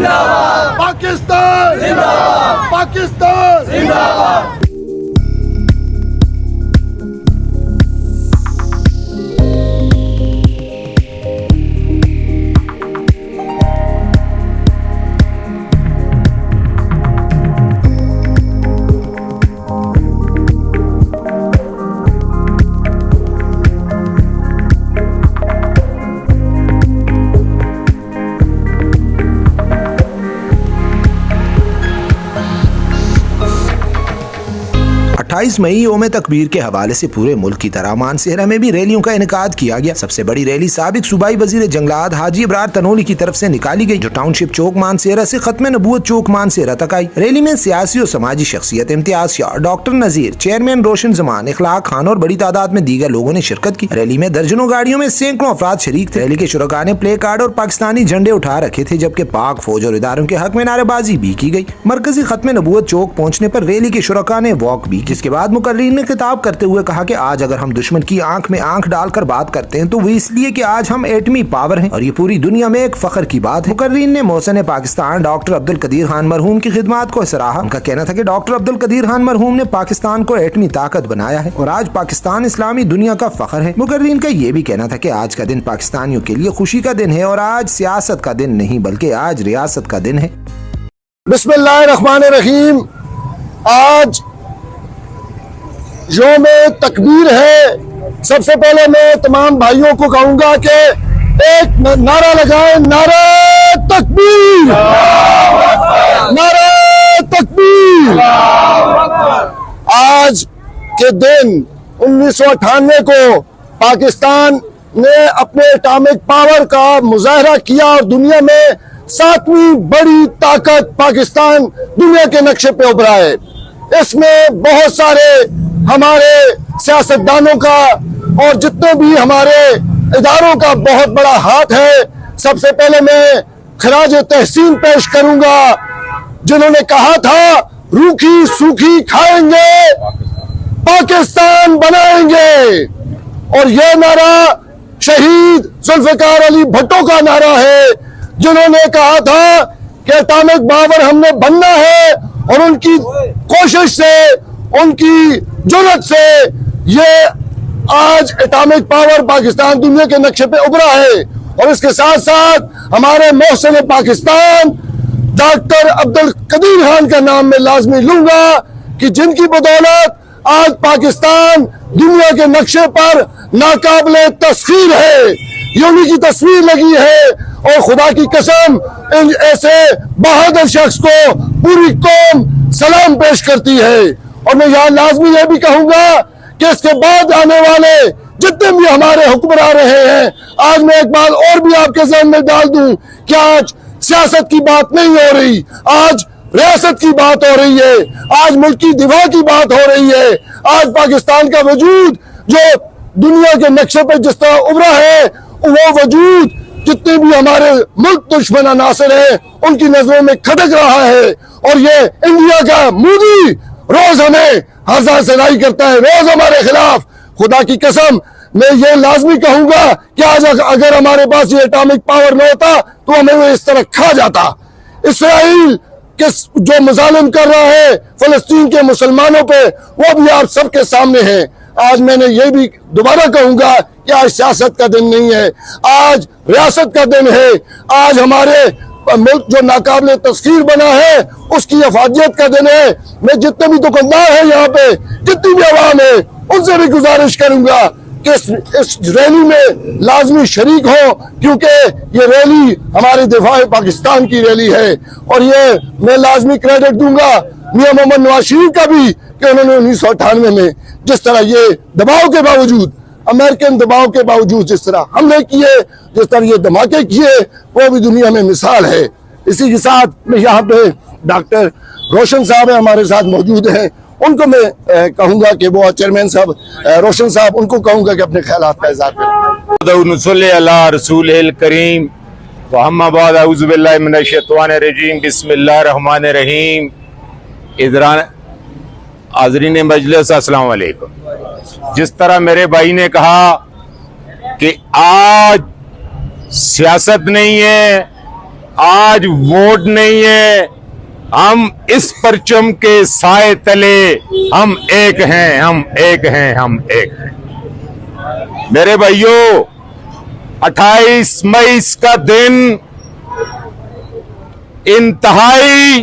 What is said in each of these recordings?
जिंदाबाद, पाकिस्तान जिंदाबाद, पाकिस्तान जिंदाबाद। 28 मई योम तकबीर के हवाले से पूरे मुल्क की तरह मानसेरा में भी रैलियों का इनेकाद किया गया। सबसे बड़ी रैली साबिक सूबाई वजीर जंगलात हाजी इब्रार तनोली की तरफ से निकाली गई, जो टाउनशिप चौक मानसेरा से खत्म नबूवत चौक मानसेरा तक आई। रैली में सियासी और समाजी शख्सियत इम्तियाज शाह, डॉक्टर नजीर, चेयरमैन रोशन जमान, इखलाक खान और बड़ी तादाद में दीगर लोगों ने शिरकत की। रैली में दर्जनों गाड़ियों में सैकड़ों अफराद शरीक थे। रैली के शुरका ने प्ले कार्ड और पाकिस्तानी झंडे उठा रखे थे, जबकि पाक फौज और इदारों के हक में नारेबाजी भी की गई। मरकजी खत्म नबूवत चौक पहुँचने पर रैली के शुरका ने वॉक भी, जिसके बाद मुकर्रीन ने खिताब करते हुए कहा कि आज अगर हम दुश्मन की आंख में आंख डालकर बात करते हैं तो वो इसलिए कि आज हम एटमी पावर हैं और ये पूरी दुनिया में एक फख्र की बात है। मुकर्रीन ने मोहसिन पाकिस्तान डॉक्टर अब्दुल कदीर खान मरहूम की खिदमत को सराहा। उनका कहना था कि डॉक्टर अब्दुल कदीर खान मरहूम ने पाकिस्तान को एटमी ताकत बनाया है और आज पाकिस्तान इस्लामी दुनिया का फख्र है। मुकर्रीन का ये भी कहना था कि आज का दिन पाकिस्तानियों के लिए खुशी का दिन है और आज सियासत का दिन नहीं बल्कि आज रियासत का दिन है। बिस्मिल्लाहिर्रहमानिर्रहीम। आज योम तकबीर है। सबसे पहले मैं तमाम भाइयों को कहूंगा कि एक नारा लगाएं, नारा तकबीर, नारा तकबीर। आज के दिन 1998 को पाकिस्तान ने अपने एटॉमिक पावर का मुजाहरा किया और दुनिया में 7वीं बड़ी ताकत पाकिस्तान दुनिया के नक्शे पे उभरा है। इसमें बहुत सारे हमारे सियासतदानों का और जितने भी हमारे इदारों का बहुत बड़ा हाथ है। सबसे पहले मैं खराज तहसीन पेश करूंगा जिन्होंने कहा था रूखी सूखी खाएंगे पाकिस्तान बनाएंगे, और यह नारा शहीद जुल्फिकार अली भुट्टो का नारा है जिन्होंने कहा था कि एटॉमिक पावर हमने बनना है और उनकी कोशिश से, उनकी जुर्रत से ये आज एटॉमिक पावर पाकिस्तान दुनिया के नक्शे पे उभरा है। और इसके साथ साथ हमारे मोहसिन पाकिस्तान डॉक्टर अब्दुल कदीर खान का नाम मैं लाजमी लूंगा कि जिनकी बदौलत आज पाकिस्तान दुनिया के नक्शे पर नाकाबिले तस्खीर है। ये उन्हीं की तस्वीर लगी है और खुदा की कसम इन ऐसे बहादुर शख्स को पूरी कौम सलाम पेश करती है। और मैं यहाँ लाजमी यह भी कहूंगा कि इसके बाद आने वाले जितने भी हमारे हुक्मरान रहे हैं, आज मैं एक बात और भी आपके ज़हन में डाल दूं कि आज सियासत की बात नहीं हो रही, आज रियासत की बात हो रही है, आज मुल्क की दिफा की बात हो रही है। आज पाकिस्तान का वजूद जो दुनिया के नक्शे पर जिस तरह उभरा है, वो वजूद जितने भी हमारे मुल्क दुश्मन अनासर है उनकी नजरों में खटक रहा है। और ये इंडिया का मोदी रोज हमें हजार सराई करता है, रोज हमारे खिलाफ। खुदा की कसम मैं ये लाजमी कहूंगा कि आज अगर हमारे पास ये एटॉमिक पावर न होता तो हमें वो इस तरह खा जाता। इसराइल के जो मुजालिम कर रहा है फलस्तीन के मुसलमानों पे, वो भी आप सबके सामने है। आज मैंने ये भी दोबारा कहूंगा कि आज सियासत का दिन नहीं है, आज रियासत का दिन है। आज हमारे मुल्क जो नाकाबिले तस्खीर बना है उसकी अफादियत का दिन है। मैं जितने भी दुकानदार हैं यहाँ पे, जितनी भी आवाम है, उनसे भी गुजारिश करूंगा कि इस रैली में लाजमी शरीक हो, क्योंकि ये रैली हमारे दिफा पाकिस्तान की रैली है। और ये मैं लाजमी क्रेडिट दूंगा मियां मोहम्मद नवाज शरीफ का भी कि उन्होंने 1998 में जिस तरह ये दबाव के बावजूद, अमेरिकन दबाव के बावजूद जिस तरह हमले किए, जिस तरह ये धमाके किए, वो भी दुनिया में मिसाल है। इसी के साथ मैं यहाँ पे डॉक्टर रोशन साहब है हमारे साथ मौजूद हैं, उनको मैं कहूँगा कि वो चेयरमैन साहब रोशन साहब, उनको कहूँगा कि अपने ख्यालात का इज़हार करें। रसूल करीम बिस्मिल्लाहिर्रहमानिर्रहीम। हाज़रीन मजलिस अस्सलाम वालेकुम। जिस तरह मेरे भाई ने कहा कि आज सियासत नहीं है, आज वोट नहीं है, हम इस परचम के साए तले हम एक हैं, हम एक हैं, हम एक हैं। मेरे भाइयों, 28 मई का दिन इंतहाई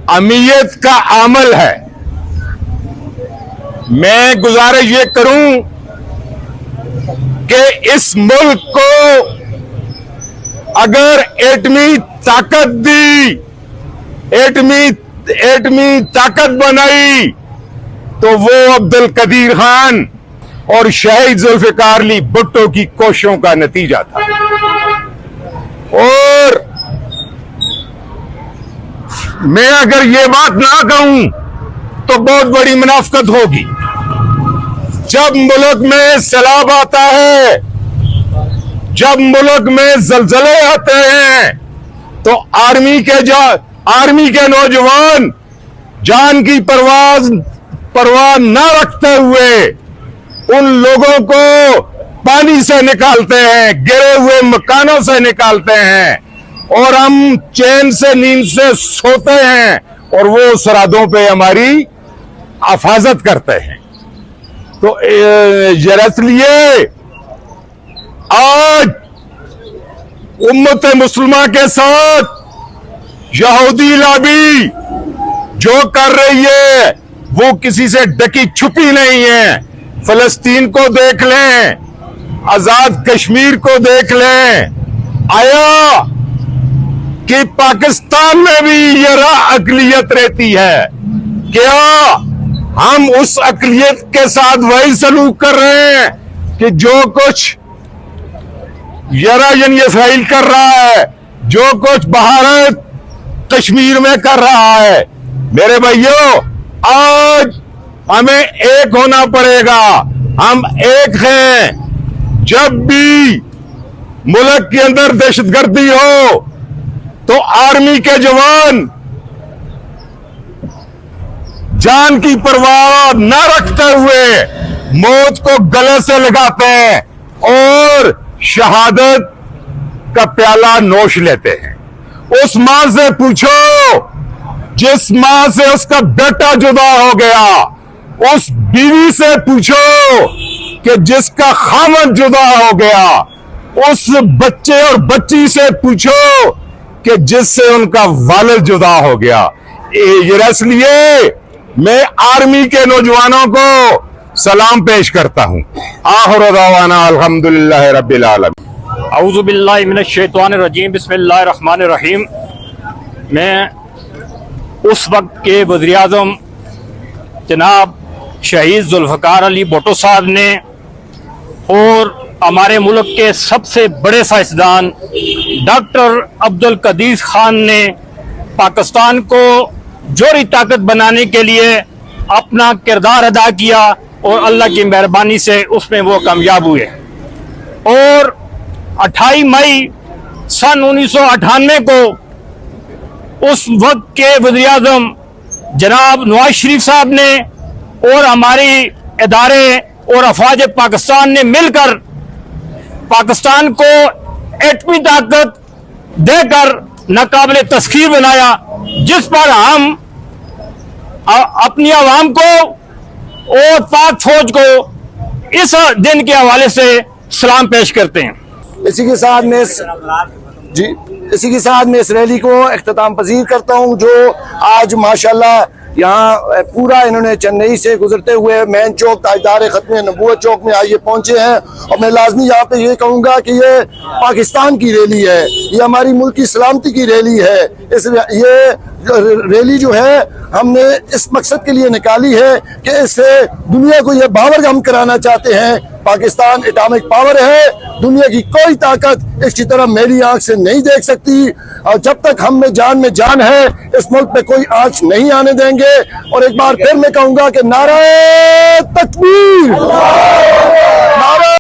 अहमियत का अमल है। मैं गुजारिश ये करूं कि इस मुल्क को अगर एटमी ताकत दी, एटमी ताकत बनाई, तो वो अब्दुल कदीर खान और शहीद जुल्फिकार अली भुट्टो की कोशिशों का नतीजा था। और मैं अगर ये बात ना कहूं तो बहुत बड़ी मुनाफिकत होगी। जब मुल्क में सैलाब आता है, जब मुल्क में जलजले आते हैं, तो आर्मी के नौजवान जान की परवाह न रखते हुए उन लोगों को पानी से निकालते हैं, गिरे हुए मकानों से निकालते हैं, और हम चैन से नींद से सोते हैं, और वो सरहदों पे हमारी हिफाजत करते हैं। तो इसलिए आज उम्मत मुस्लिमा के साथ यहूदी लॉबी जो कर रही है वो किसी से ढकी छुपी नहीं है। फलस्तीन को देख लें, आजाद कश्मीर को देख लें, आया कि पाकिस्तान में भी यह अकलियत रहती है। क्या हम उस अकलियत के साथ वही सलूक कर रहे हैं कि जो कुछ यानी इसराइल कर रहा है, जो कुछ भारत कश्मीर में कर रहा है? मेरे भाइयों, आज हमें एक होना पड़ेगा। हम एक हैं। जब भी मुल्क के अंदर दहशतगर्दी हो तो आर्मी के जवान जान की परवाह न रखते हुए मौत को गले से लगाते हैं और शहादत का प्याला नोश लेते हैं। उस मां से पूछो जिस मां से उसका बेटा जुदा हो गया, उस बीवी से पूछो कि जिसका खामद जुदा हो गया, उस बच्चे और बच्ची से पूछो कि जिससे उनका वालिद जुदा हो गया। इसलिए मैं आर्मी के नौजवानों को सलाम पेश करता हूं। आखिर दावाना अल्हम्दुलिल्लाह रब्बिल आलमीन। औज़ु बिल्लाहि मिनश शैतानिर रजीम, बिस्मिल्लाहिर रहमानिर रहीम। मैं उस वक्त के वज़ीर आज़म जनाब शहीद जुल्फ़िकार अली भुट्टो साहब ने और हमारे मुल्क के सबसे बड़े साइंसदान डॉक्टर अब्दुल कदीर खान ने पाकिस्तान को जोरी ताकत बनाने के लिए अपना किरदार अदा किया और अल्लाह की मेहरबानी से उसमें वो कामयाब हुए। और 28 मई सन 1998 को उस वक्त के वज़ीर आज़म जनाब नवाज शरीफ साहब ने और हमारी इदारे और अफवाज पाकिस्तान ने मिलकर पाकिस्तान को एटमी ताकत देकर नाकाबिले तस्खीर बनाया, जिस पर हम अपनी आवाम को और पाक फौज को इस दिन के हवाले से सलाम पेश करते हैं। इसी के साथ मैं इस रैली को इख्तिताम पजीर करता हूँ, जो आज माशाल्लाह यहाँ पूरा इन्होंने चेन्नई से गुजरते हुए मेन चौक ताजदार खत्म नबूवत चौक में आइए पहुंचे हैं। और मैं लाजमी यहाँ पे ये कहूँगा कि ये पाकिस्तान की रैली है, ये हमारी मुल्क की सलामती की रैली है। ये रैली जो है हमने इस मकसद के लिए निकाली है कि इससे दुनिया को ये बावर हम कराना चाहते हैं पाकिस्तान एटॉमिक पावर है, दुनिया की कोई ताकत इसकी तरह मेरी आंख से नहीं देख सकती। और जब तक हम में जान है, इस मुल्क पे कोई आंच नहीं आने देंगे। और एक बार फिर मैं कहूंगा कि नारे तकबीर, नारे